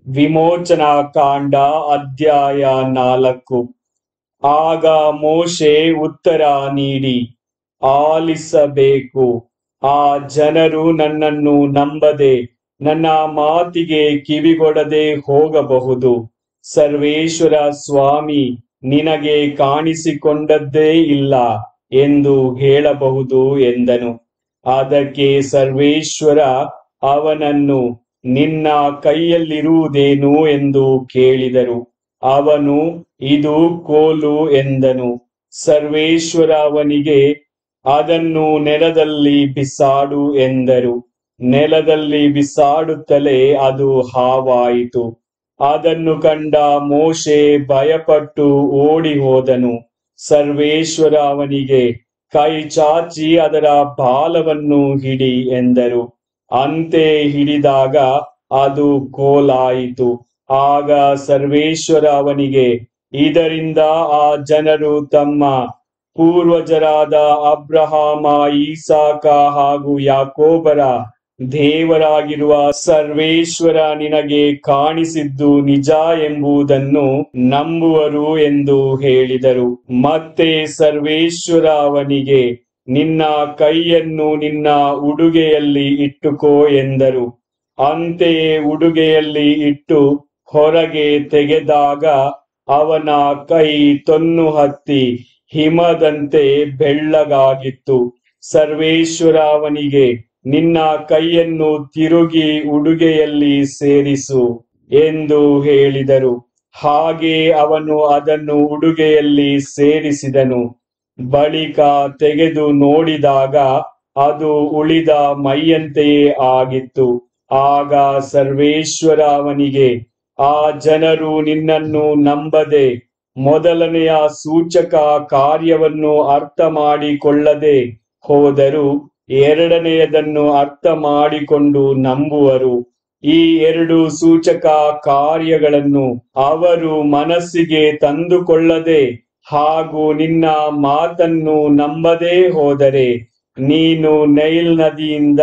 ವಿಮೋಚನಾ ಕಾಂಡ ಅಧ್ಯಾಯ 4. ಆಗ ಮೋಶೆ ಉತ್ತರ ನೀಡಿ, ಆಲಿಸಬೇಕು. ಆ ಜನರು ನನ್ನನ್ನು ನಂಬದೆ ನನ್ನ ಮಾತಿಗೆ ಕಿವಿಗೊಡದೆ ಹೋಗಬಹುದು. ಸರ್ವೇಶ್ವರ ಸ್ವಾಮಿ ನಿನಗೆ ಕಾಣಿಸಿಕೊಂಡದ್ದೇ ಇಲ್ಲ ಎಂದು ಹೇಳಬಹುದು ಎಂದನು. ಅದಕ್ಕೆ ಸರ್ವೇಶ್ವರ ಅವನನ್ನು, ನಿನ್ನ ಕೈಯಲ್ಲಿರುವುದೇನು ಎಂದು ಕೇಳಿದರು. ಅವನು, ಇದು ಕೋಲು ಎಂದನು. ಸರ್ವೇಶ್ವರ ಅವನಿಗೆ, ಅದನ್ನು ನೆಲದಲ್ಲಿ ಬಿಸಾಡು ಎಂದರು. ನೆಲದಲ್ಲಿ ಬಿಸಾಡುತ್ತಲೇ ಅದು ಹಾವಾಯಿತು. ಅದನ್ನು ಕಂಡ ಮೋಶೆ ಭಯಪಟ್ಟು ಓಡಿ ಹೋದನು. ಸರ್ವೇಶ್ವರ ಅವನಿಗೆ, ಕೈ ಚಾಚಿ ಅದರ ಬಾಲವನ್ನು ಹಿಡಿ ಎಂದರು. ಅಂತೆ ಹಿಡಿದಾಗ ಅದು ಕೋಲಾಯಿತು. ಆಗ ಸರ್ವೇಶ್ವರ ಅವನಿಗೆ, ಇದರಿಂದ ಆ ಜನರು ತಮ್ಮ ಪೂರ್ವಜರಾದ ಅಬ್ರಹಾಮ, ಈಸಾಕ ಹಾಗೂ ಯಾಕೋಬರ ದೇವರಾಗಿರುವ ಸರ್ವೇಶ್ವರ ನಿನಗೆ ಕಾಣಿಸಿದ್ದು ನಿಜ ಎಂಬುದನ್ನು ನಂಬುವರು ಎಂದು ಹೇಳಿದರು. ಮತ್ತೆ ಸರ್ವೇಶ್ವರ ಅವನಿಗೆ, ನಿನ್ನ ಕೈಯನ್ನು ನಿನ್ನ ಉಡುಗೆಯಲ್ಲಿ ಇಟ್ಟುಕೋ ಎಂದರು. ಅಂತೆಯೇ ಉಡುಗೆಯಲ್ಲಿ ಇಟ್ಟು ಹೊರಗೆ ತೆಗೆದಾಗ ಅವನ ಕೈ ತೊನ್ನು ಹತ್ತಿ ಹಿಮದಂತೆ ಬೆಳ್ಳಗಾಗಿತ್ತು. ಸರ್ವೇಶ್ವರ ಅವನಿಗೆ, ನಿನ್ನ ಕೈಯನ್ನು ತಿರುಗಿ ಉಡುಗೆಯಲ್ಲಿ ಸೇರಿಸು ಎಂದು ಹೇಳಿದರು. ಹಾಗೆ ಅವನು ಅದನ್ನು ಉಡುಗೆಯಲ್ಲಿ ಸೇರಿಸಿದನು. ಬಳಿಕ ತೆಗೆದು ನೋಡಿದಾಗ ಅದು ಉಳಿದ ಮೈಯಂತೆಯೇ ಆಗಿತ್ತು. ಆಗ ಸರ್ವೇಶ್ವರ ಅವನಿಗೆ, ಆ ಜನರು ನಿನ್ನನ್ನು ನಂಬದೆ ಮೊದಲನೆಯ ಸೂಚಕ ಕಾರ್ಯವನ್ನು ಅರ್ಥ ಮಾಡಿಕೊಳ್ಳದೆ ಹೋದರೂ ಎರಡನೆಯದನ್ನು ಅರ್ಥ ಮಾಡಿಕೊಂಡು ನಂಬುವರು. ಈ ಎರಡು ಸೂಚಕ ಕಾರ್ಯಗಳನ್ನು ಅವರು ಮನಸ್ಸಿಗೆ ತಂದುಕೊಳ್ಳದೆ ಹಾಗೂ ನಿನ್ನ ಮಾತನ್ನು ನಂಬದೇ ಹೋದರೆ, ನೀನು ನೈಲ್ ನದಿಯಿಂದ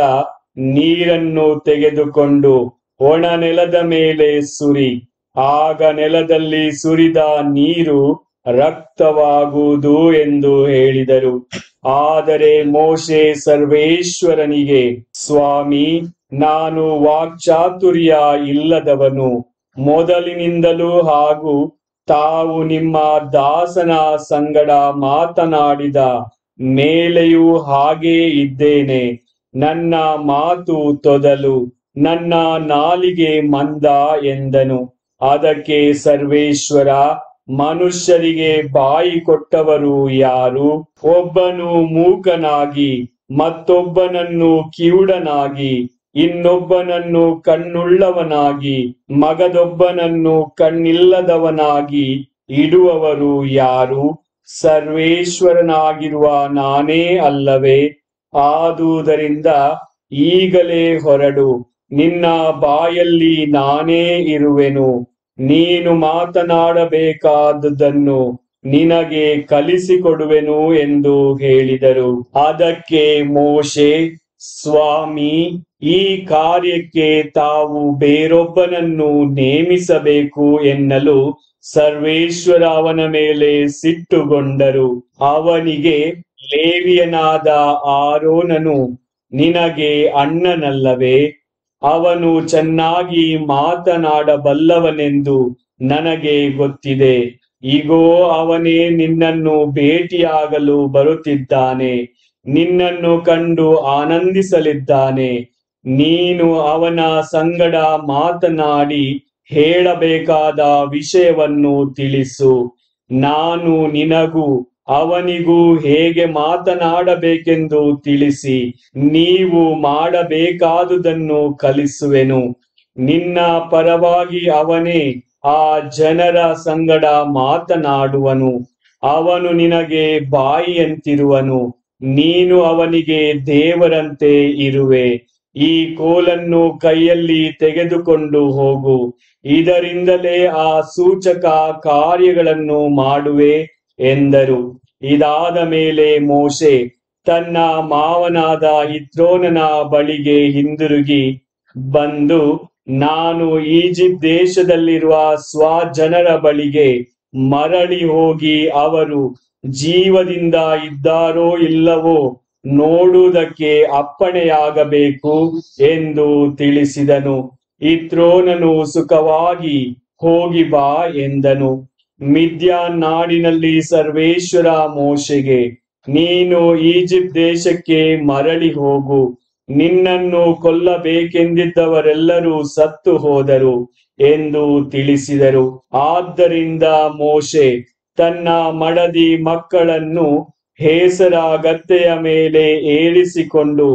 ನೀರನ್ನು ತೆಗೆದುಕೊಂಡು ಒಣ ನೆಲದ ಮೇಲೆ ಸುರಿ. ಆಗ ನೆಲದಲ್ಲಿ ಸುರಿದ ನೀರು ರಕ್ತವಾಗುವುದು ಎಂದು ಹೇಳಿದರು. ಆದರೆ ಮೋಶೆ ಸರ್ವೇಶ್ವರನಿಗೆ, ಸ್ವಾಮಿ, ನಾನು ವಾಕ್ಚಾತುರ್ಯ ಇಲ್ಲದವನು. ಮೊದಲಿನಿಂದಲೂ ಹಾಗೂ ತಾವು ನಿಮ್ಮ ದಾಸನ ಸಂಗಡ ಮಾತನಾಡಿದ ಮೇಲೆಯೂ ಹಾಗೇ ಇದ್ದೇನೆ. ನನ್ನ ಮಾತು ತೊದಲು, ನನ್ನ ನಾಲಿಗೆ ಮಂದ ಎಂದನು. ಅದಕ್ಕೆ ಸರ್ವೇಶ್ವರ, ಮನುಷ್ಯರಿಗೆ ಬಾಯಿ ಕೊಟ್ಟವರು ಯಾರು? ಒಬ್ಬನು ಮೂಕನಾಗಿ, ಮತ್ತೊಬ್ಬನನ್ನು ಕಿವುಡನಾಗಿ, ಇನ್ನೊಬ್ಬನನ್ನು ಕಣ್ಣುಳ್ಳವನಾಗಿ, ಮಗದೊಬ್ಬನನ್ನು ಕಣ್ಣಿಲ್ಲದವನಾಗಿ ಇಡುವವರು ಯಾರು? ಸರ್ವೇಶ್ವರನಾಗಿರುವ ನಾನೇ ಅಲ್ಲವೇ? ಆದುದರಿಂದ ಈಗಲೇ ಹೊರಡು, ನಿನ್ನ ಬಾಯಲ್ಲಿ ನಾನೇ ಇರುವೆನು. ನೀನು ಮಾತನಾಡಬೇಕಾದುದನ್ನು ನಿನಗೆ ಕಲಿಸಿಕೊಡುವೆನು ಎಂದು ಹೇಳಿದರು. ಅದಕ್ಕೆ ಮೋಶೆ, ಸ್ವಾಮಿ, ಈ ಕಾರ್ಯಕ್ಕೆ ತಾವು ಬೇರೊಬ್ಬನನ್ನು ನೇಮಿಸಬೇಕು ಎನ್ನಲು ಸರ್ವೇಶ್ವರ ಅವನ ಮೇಲೆ ಸಿಟ್ಟುಗೊಂಡರು. ಅವನಿಗೆ, ಲೇವಿಯನಾದ ಆರೋನನು ನಿನಗೆ ಅಣ್ಣನಲ್ಲವೇ? ಅವನು ಚೆನ್ನಾಗಿ ಮಾತನಾಡಬಲ್ಲವನೆಂದು ನನಗೆ ಗೊತ್ತಿದೆ. ಇಗೋ, ಅವನೇ ನಿನ್ನನ್ನು ಭೇಟಿಯಾಗಲು ಬರುತ್ತಿದ್ದಾನೆ. ನಿನ್ನನ್ನು ಕಂಡು ಆನಂದಿಸಲಿದ್ದಾನೆ. ನೀನು ಅವನ ಸಂಗಡ ಮಾತನಾಡಿ ಹೇಳಬೇಕಾದ ವಿಷಯವನ್ನು ತಿಳಿಸು. ನಾನು ನಿನಗೂ ಅವನಿಗೂ ಹೇಗೆ ಮಾತನಾಡಬೇಕೆಂದು ತಿಳಿಸಿ ನೀವು ಮಾಡಬೇಕಾದುದನ್ನು ಕಲಿಸುವೆನು. ನಿನ್ನ ಪರವಾಗಿ ಅವನೇ ಆ ಜನರ ಸಂಗಡ ಮಾತನಾಡುವನು. ಅವನು ನಿನಗೆ ಬಾಯಿಯಂತಿರುವನು. ನೀನು ಅವನಿಗೆ ದೇವರಂತೆ ಇರುವೆ. ಈ ಕೋಲನ್ನು ಕೈಯಲ್ಲಿ ತೆಗೆದುಕೊಂಡು ಹೋಗು. ಇದರಿಂದಲೇ ಆ ಸೂಚಕ ಕಾರ್ಯಗಳನ್ನು ಮಾಡುವೆ ಎಂದರು. ಇದಾದ ಮೇಲೆ ಮೋಶೆ ತನ್ನ ಮಾವನಾದ ಇತ್ರೋನನ ಬಳಿಗೆ ಹಿಂದಿರುಗಿ ಬಂದು ನಾನು ಈಜಿಪ್ಟ್ ದೇಶದಲ್ಲಿರುವ ಸ್ವಜನರ ಬಳಿಗೆ ಮರಳಿ ಹೋಗಿ ಅವರು ಜೀವದಿಂದ ಇದ್ದಾರೋ ಇಲ್ಲವೋ ನೋಡುವುದಕ್ಕೆ ಅಪ್ಪಣೆಯಾಗಬೇಕು ಎಂದು ತಿಳಿಸಿದನು. ಇತ್ರೋನನು ಸುಖವಾಗಿ ಹೋಗಿ ಬಾ ಎಂದನು. ಮಿದ್ಯಾನ್ ನಾಡಿನಲ್ಲಿ ಸರ್ವೇಶ್ವರ ಮೋಶೆಗೆ, ನೀನು ಈಜಿಪ್ಟ್ ದೇಶಕ್ಕೆ ಮರಳಿ ಹೋಗು, ನಿನ್ನನ್ನು ಕೊಲ್ಲಬೇಕೆಂದಿದ್ದವರೆಲ್ಲರೂ ಸತ್ತು ಹೋದರು ಎಂದು ತಿಳಿಸಿದರು. ಆದ್ದರಿಂದ ಮೋಶೆ ತನ್ನ ಮಡದಿ ಮಕ್ಕಳನ್ನು ಹೇಸರ ಗದ್ದೆಯ ಮೇಲೆ ಏರಿಸಿಕೊಂಡು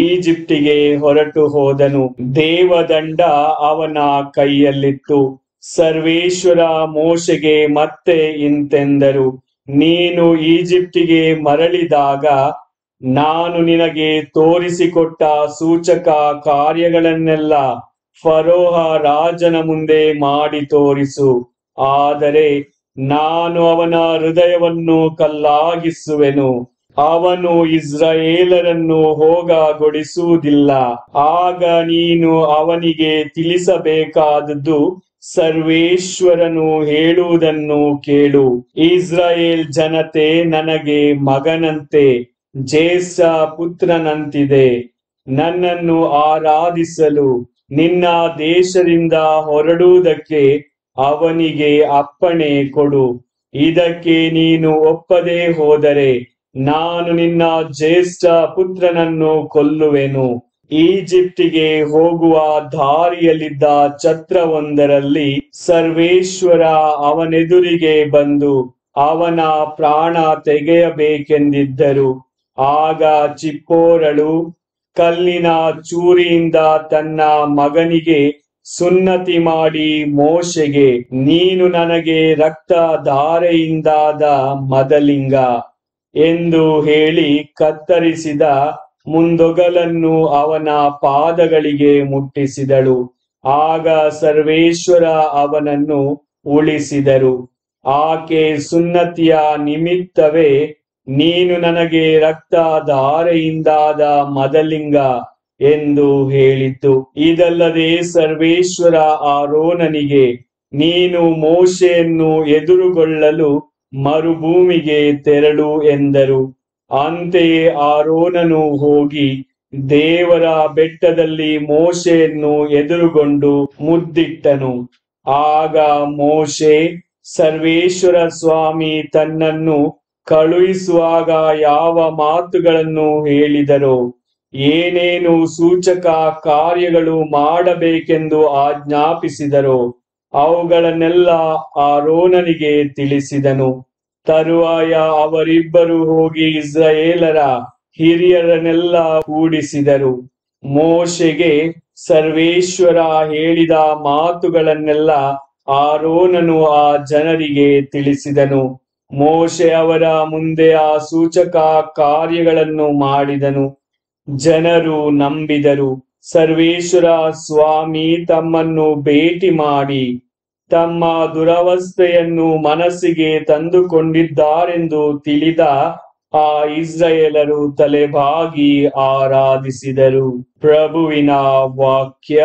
ಈಜಿಪ್ಟಿಗೆ ಹೊರಟು ಹೋದನು. ದೇವದಂಡ ಅವನ ಕೈಯಲ್ಲಿತ್ತು. ಸರ್ವೇಶ್ವರ ಮೋಶೆಗೆ ಮತ್ತೆ ಇಂತೆಂದರು, ನೀನು ಈಜಿಪ್ಟಿಗೆ ಮರಳಿದಾಗ ನಾನು ನಿನಗೆ ತೋರಿಸಿಕೊಟ್ಟ ಸೂಚಕ ಕಾರ್ಯಗಳನ್ನೆಲ್ಲ ಫರೋಹ ರಾಜನ ಮುಂದೆ ಮಾಡಿ ತೋರಿಸು. ಆದರೆ ನಾನು ಅವನ ಹೃದಯವನ್ನು ಕಲ್ಲಾಗಿಸುವೆನು, ಅವನು ಇಸ್ರಾಯೇಲರನ್ನು ಹೋಗಗೊಡಿಸುವುದಿಲ್ಲ. ಆಗ ನೀನು ಅವನಿಗೆ ತಿಳಿಸಬೇಕಾದದ್ದು ಸರ್ವೇಶ್ವರನು ಹೇಳುವುದನ್ನು ಕೇಳು. ಇಸ್ರಾಯೇಲ್ ಜನತೆ ನನಗೆ ಮಗನಂತೆ, ಜ್ಯೇಷ್ಠ ಪುತ್ರನಂತಿದೆ. ನನ್ನನ್ನು ಆರಾಧಿಸಲು ನಿನ್ನ ದೇಶದಿಂದ ಹೊರಡುವುದಕ್ಕೆ ಅವನಿಗೆ ಅಪ್ಪಣೆ ಕೊಡು. ಇದಕ್ಕೆ ನೀನು ಒಪ್ಪದೆ ಹೋದರೆ ನಾನು ನಿನ್ನ ಜ್ಯೇಷ್ಠ ಪುತ್ರನನ್ನು ಕೊಲ್ಲುವೆನು. ಈಜಿಪ್ಟಿಗೆ ಹೋಗುವ ದಾರಿಯಲ್ಲಿದ್ದ ಛತ್ರವೊಂದರಲ್ಲಿ ಸರ್ವೇಶ್ವರ ಅವನೆದುರಿಗೆ ಬಂದು ಅವನ ಪ್ರಾಣ ತೆಗೆಯಬೇಕೆಂದಿದ್ದರು. ಆಗ ಚಿಪ್ಪೋರಳು ಕಲ್ಲಿನ ಚೂರಿಯಿಂದ ತನ್ನ ಮಗನಿಗೆ ಸುನ್ನತಿ ಮಾಡಿ ಮೋಶೆಗೆ, ನೀನು ನನಗೆ ರಕ್ತ ಧಾರೆಯಿಂದಾದ ಮದಲಿಂಗ ಎಂದು ಹೇಳಿ ಕತ್ತರಿಸಿದ ಮುಂದೊಗಲನ್ನು ಅವನ ಪಾದಗಳಿಗೆ ಮುಟ್ಟಿಸಿದಳು. ಆಗ ಸರ್ವೇಶ್ವರ ಅವನನ್ನು ಉಳಿಸಿದರು. ಆಕೆ ಸುನ್ನತಿಯ ನಿಮಿತ್ತವೇ ನೀನು ನನಗೆ ರಕ್ತ ಧಾರೆಯಿಂದಾದ ಮದಲಿಂಗ ಎಂದು ಹೇಳಿತು. ಇದಲ್ಲದೆ ಸರ್ವೇಶ್ವರ ಆರೋನನಿಗೆ, ನೀನು ಮೋಶೆಯನ್ನು ಎದುರುಗೊಳ್ಳಲು ಮರುಭೂಮಿಗೆ ತೆರಳು ಎಂದರು. ಅಂತೆಯೇ ಆರೋನನು ಹೋಗಿ ದೇವರ ಬೆಟ್ಟದಲ್ಲಿ ಮೋಶೆಯನ್ನು ಎದುರುಗೊಂಡು ಮುದ್ದಿಟ್ಟನು. ಆಗ ಮೋಶೆ, ಸರ್ವೇಶ್ವರ ಸ್ವಾಮಿ ತನ್ನನ್ನು ಕಳುಹಿಸುವಾಗ ಯಾವ ಮಾತುಗಳನ್ನು ಹೇಳಿದರೋ, ಏನೇನು ಸೂಚಕ ಕಾರ್ಯಗಳು ಮಾಡಬೇಕೆಂದು ಆಜ್ಞಾಪಿಸಿದರೋ ಅವುಗಳನ್ನೆಲ್ಲ ಆರೋನನಿಗೆ ತಿಳಿಸಿದನು. ತರುವಾಯ ಅವರಿಬ್ಬರು ಹೋಗಿ ಇಸ್ರಾಯೇಲರ ಹಿರಿಯರನ್ನೆಲ್ಲ ಕೂಡಿಸಿದರು. ಮೋಶೆಗೆ ಸರ್ವೇಶ್ವರ ಹೇಳಿದ ಮಾತುಗಳನ್ನೆಲ್ಲ ಆರೋನನು ಆ ಜನರಿಗೆ ತಿಳಿಸಿದನು. ಮೋಶೆ ಅವರ ಮುಂದೆ ಆ ಸೂಚಕ ಕಾರ್ಯಗಳನ್ನು ಮಾಡಿದನು. ಜನರು ನಂಬಿದರು. ಸರ್ವೇಶ್ವರ ಸ್ವಾಮಿ ತಮ್ಮನ್ನು ಭೇಟಿ ಮಾಡಿ ತಮ್ಮ ದುರವಸ್ಥೆಯನ್ನು ಮನಸ್ಸಿಗೆ ತಂದುಕೊಂಡಿದ್ದಾರೆಂದು ತಿಳಿದ ಆ ಇಸ್ರಾಯೇಲರು ತಲೆಬಾಗಿ ಆರಾಧಿಸಿದರು. ಪ್ರಭುವಿನ ವಾಕ್ಯ.